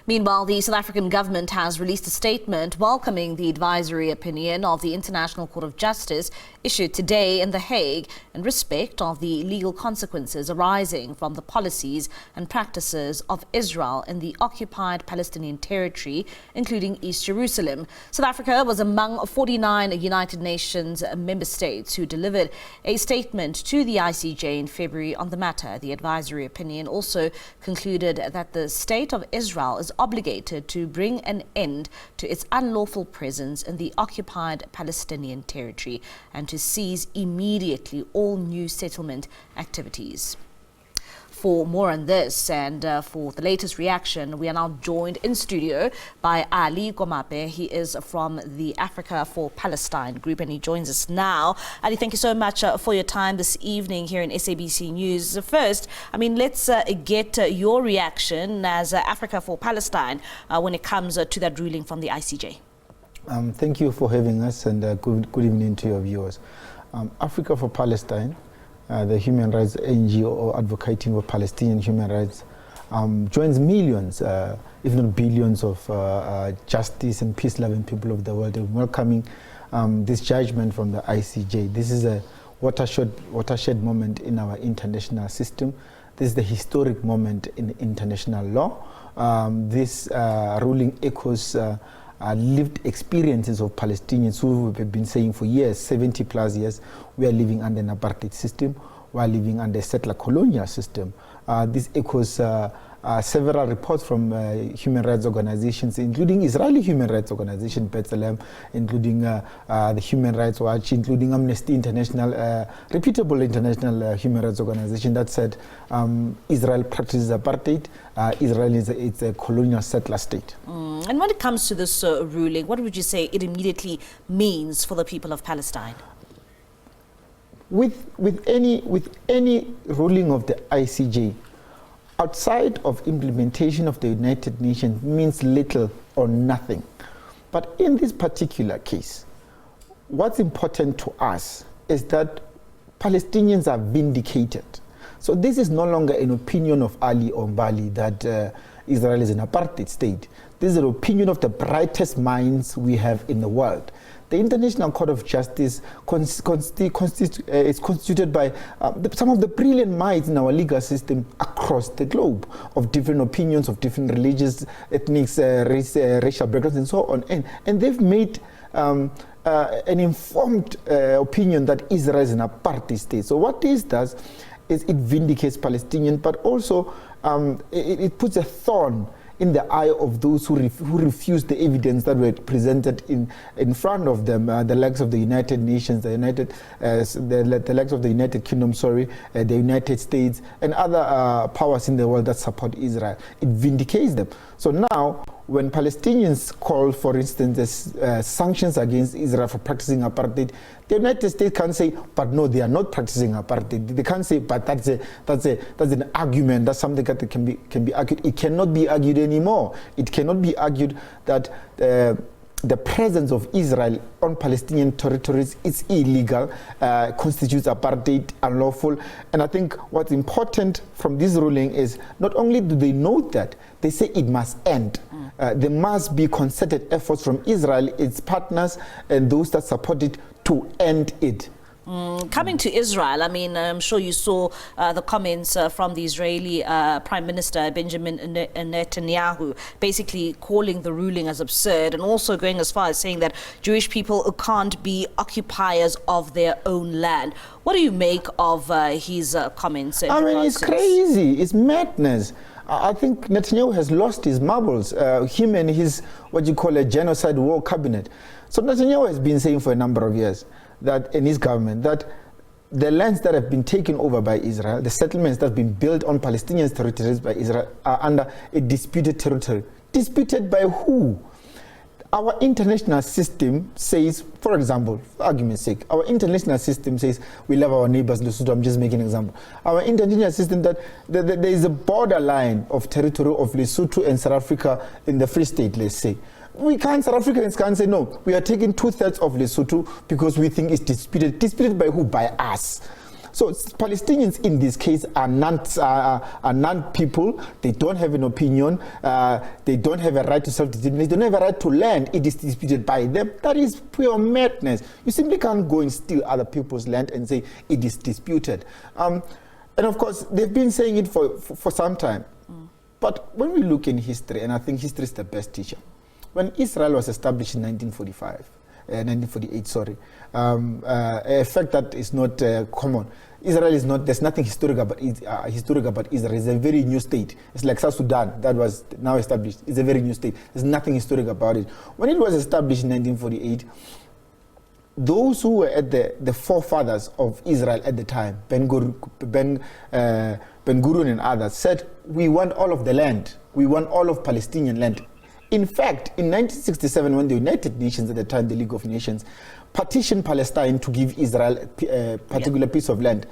Meanwhile, the South African government has released a statement welcoming the advisory opinion of the International Court of Justice issued today in The Hague in respect of the legal consequences arising from the policies and practices of Israel in the occupied Palestinian territory, including East Jerusalem. South Africa was among 49 United Nations member states who delivered a statement to the ICJ in February on the matter. The advisory opinion also concluded that the state of Israel is obligated to bring an end to its unlawful presence in the occupied Palestinian territory and to cease immediately all new settlement activities. For more on this and for the latest reaction, we are now joined in studio by Alie Komape. He is from the Africa for Palestine group and he joins us now. Ali, thank you so much for your time this evening here in SABC News. First, let's get your reaction as Africa for Palestine when it comes to that ruling from the ICJ. Thank you for having us and good evening to your viewers. Africa for Palestine, the human rights NGO advocating for Palestinian human rights, joins millions, if not billions, of justice and peace-loving people of the world in welcoming this judgment from the ICJ. This is a watershed moment in our international system. This is the historic moment in international law. This ruling echoes lived experiences of Palestinians who have been saying for years, 70 plus years, we are living under an apartheid system, we are living under a settler colonial system. This echoes several reports from human rights organizations, including Israeli human rights organization, B'Tselem, including the Human Rights Watch, including Amnesty International, reputable international human rights organization that said Israel practices apartheid, Israel is a colonial settler state. And when it comes to this ruling, what would you say it immediately means for the people of Palestine? With any ruling of the ICJ, outside of implementation of the United Nations means little or nothing. But in this particular case, what's important to us is that Palestinians are vindicated. So this is no longer an opinion of Ali or Mbali that Israel is an apartheid state. This is an opinion of the brightest minds we have in the world. The International Court of Justice is constituted by some of the brilliant minds in our legal system across the globe, of different opinions, of different religious, ethnics, racial backgrounds, and so on. And they've made an informed opinion that Israel is an apartheid state. So what this does is it vindicates Palestinians, but also it puts a thorn in the eye of those who refuse the evidence that were presented in front of them, the likes of the United Nations, the likes of the United Kingdom, the United States, and other powers in the world that support Israel. It vindicates them. So now, when Palestinians call, for instance, sanctions against Israel for practicing apartheid, the United States can say, but no, they are not practicing apartheid. They can't say, but that's an argument, that's something that can be argued. It cannot be argued anymore. It cannot be argued that the presence of Israel on Palestinian territories is illegal, constitutes apartheid, unlawful. And I think what's important from this ruling is not only do they note that, they say it must end. There must be concerted efforts from Israel, its partners, and those that support it to end it. Coming to Israel, I'm sure you saw the comments from the Israeli Prime Minister Benjamin Netanyahu, basically calling the ruling as absurd and also going as far as saying that Jewish people can't be occupiers of their own land. What do you make of his comments? It's crazy. It's madness. I think Netanyahu has lost his marbles, him and his, what you call a genocide war cabinet. So Netanyahu has been saying for a number of years that in his government that the lands that have been taken over by Israel, the settlements that have been built on Palestinian territories by Israel are under a disputed territory. Disputed by who? Our international system says, for example, for argument's sake, our international system says we love our neighbors, Lesotho. I'm just making an example. Our international system that there is a borderline of territory of Lesotho and South Africa in the Free State, let's say. South Africans can't say, no, we are taking 2/3 of Lesotho because we think it's disputed. Disputed by who? By us. So Palestinians in this case are non-people. They don't have an opinion. They don't have a right to self-determination. They don't have a right to land. It is disputed by them. That is pure madness. You simply can't go and steal other people's land and say it is disputed. And of course, they've been saying it for some time. But when we look in history, and I think history is the best teacher, when Israel was established in 1948, sorry, a fact that is not common. Israel is not, there's nothing historic about Israel. It's a very new state. It's like South Sudan that was now established. It's a very new state. There's nothing historic about it. When it was established in 1948, those who were at the forefathers of Israel at the time, Ben Gurion and others, said, we want all of the land. We want all of Palestinian land. In fact, in 1967, when the United Nations at the time, the League of Nations, partitioned Palestine to give Israel a particular piece of land,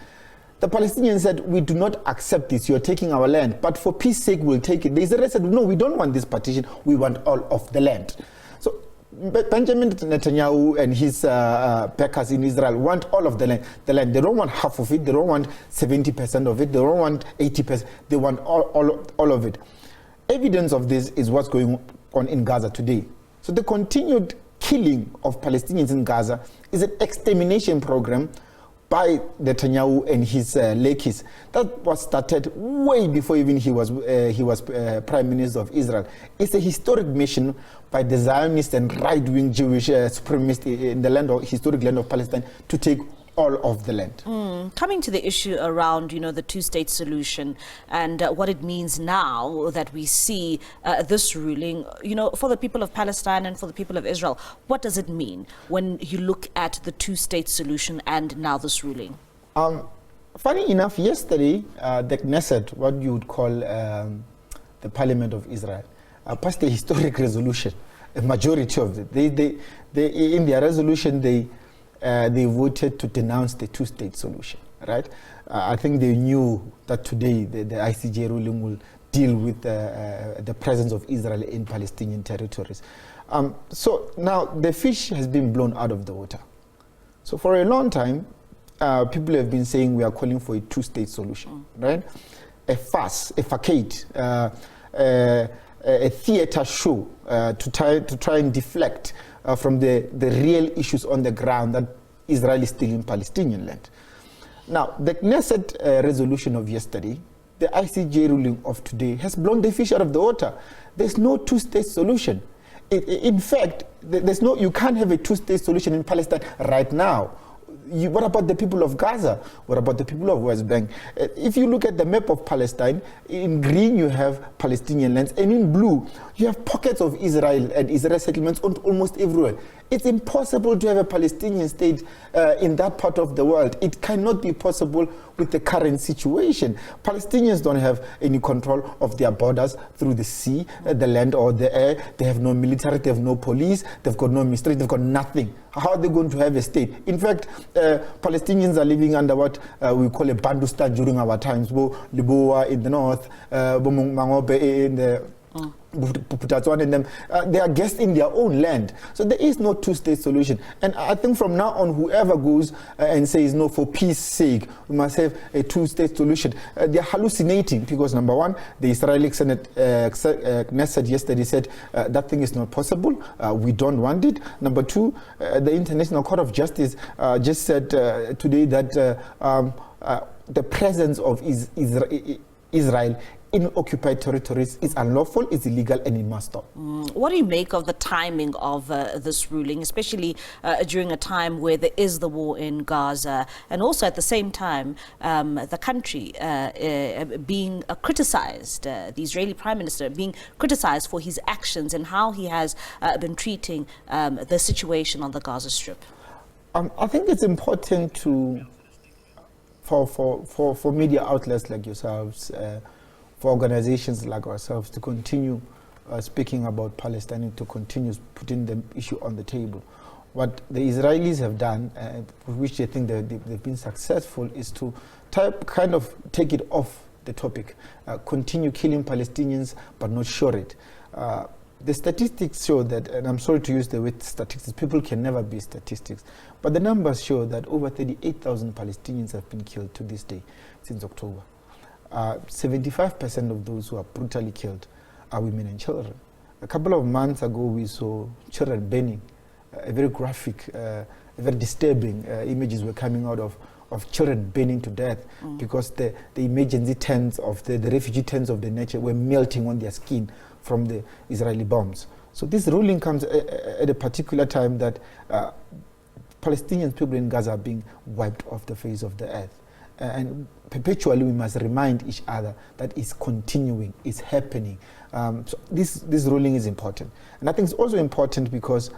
the Palestinians said, we do not accept this. You're taking our land. But for peace sake, we'll take it. The Israelis said, no, we don't want this partition. We want all of the land. So Benjamin Netanyahu and his backers in Israel want all of the land. They don't want half of it. They don't want 70% of it. They don't want 80%. They want all of it. Evidence of this is what's going on in Gaza today. So the continued killing of Palestinians in Gaza is an extermination program by Netanyahu and his lakeys. That was started way before even he was Prime Minister of Israel. It's a historic mission by the Zionist and right-wing Jewish supremacists in the historic land of Palestine to take all of the land. Coming to the issue around, the two-state solution and what it means now that we see this ruling, for the people of Palestine and for the people of Israel, what does it mean when you look at the two-state solution and now this ruling? Funny enough, yesterday, the Knesset, what you would call the Parliament of Israel, passed a historic resolution, a majority of it. They in their resolution, they voted to denounce the two-state solution, right? I think they knew that today the ICJ ruling will deal with the presence of Israel in Palestinian territories. So now the fish has been blown out of the water. So for a long time, people have been saying we are calling for a two-state solution, right? A farce, a facade, a theater show to try and deflect from the real issues on the ground that Israel is stealing Palestinian land. Now, the Knesset resolution of yesterday, the ICJ ruling of today, has blown the fish out of the water. There's no two-state solution. In fact, you can't have a two-state solution in Palestine right now. What about the people of Gaza? What about the people of West Bank? If you look at the map of Palestine, in green you have Palestinian lands, and in blue you have pockets of Israel and Israel settlements almost everywhere. It's impossible to have a Palestinian state in that part of the world. It cannot be possible with the current situation. Palestinians don't have any control of their borders through the sea, the land or the air. They have no military, they have no police, they've got no ministry, they've got nothing. How are they going to have a state? In fact, Palestinians are living under what we call a Bandustan during our times. Liboa in the north, Mangobe in the and them, they are guests in their own land. So there is no two-state solution. And I think from now on, whoever goes and says, no, for peace sake, we must have a two-state solution, they're hallucinating because, number one, the Israeli Senate, Knesset yesterday said that thing is not possible. We don't want it. Number two, the International Court of Justice just said today that the presence of Israel in occupied territories is unlawful, is illegal, and it must stop. What do you make of the timing of this ruling, especially during a time where there is the war in Gaza, and also at the same time the country being criticized, the Israeli Prime Minister being criticized for his actions and how he has been treating the situation on the Gaza Strip? I think it's important for media outlets like yourselves, for organizations like ourselves to continue speaking about Palestine and to continue putting the issue on the table. What the Israelis have done, for which they think they've been successful, is to kind of take it off the topic, continue killing Palestinians but not shore it. The statistics show that, and I'm sorry to use the word statistics, people can never be statistics, but the numbers show that over 38,000 Palestinians have been killed to this day since October. 75% of those who are brutally killed are women and children. A couple of months ago, we saw children burning. A very graphic, very disturbing images were coming out of children burning to death because the emergency tents of the refugee tents of the nature were melting on their skin from the Israeli bombs. So this ruling comes at a particular time that Palestinian people in Gaza are being wiped off the face of the earth. And perpetually we must remind each other that it's continuing, it's happening. So this ruling is important. And I think it's also important because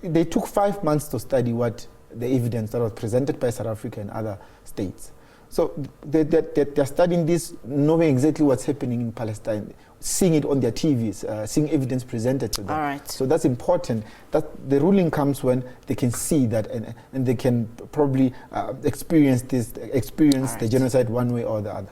they took 5 months to study what the evidence that was presented by South Africa and other states. So they're studying this, knowing exactly what's happening in Palestine, seeing it on their TVs, seeing evidence presented to them. All right. So that's important. That the ruling comes when they can see that and they can probably experience the genocide one way or the other.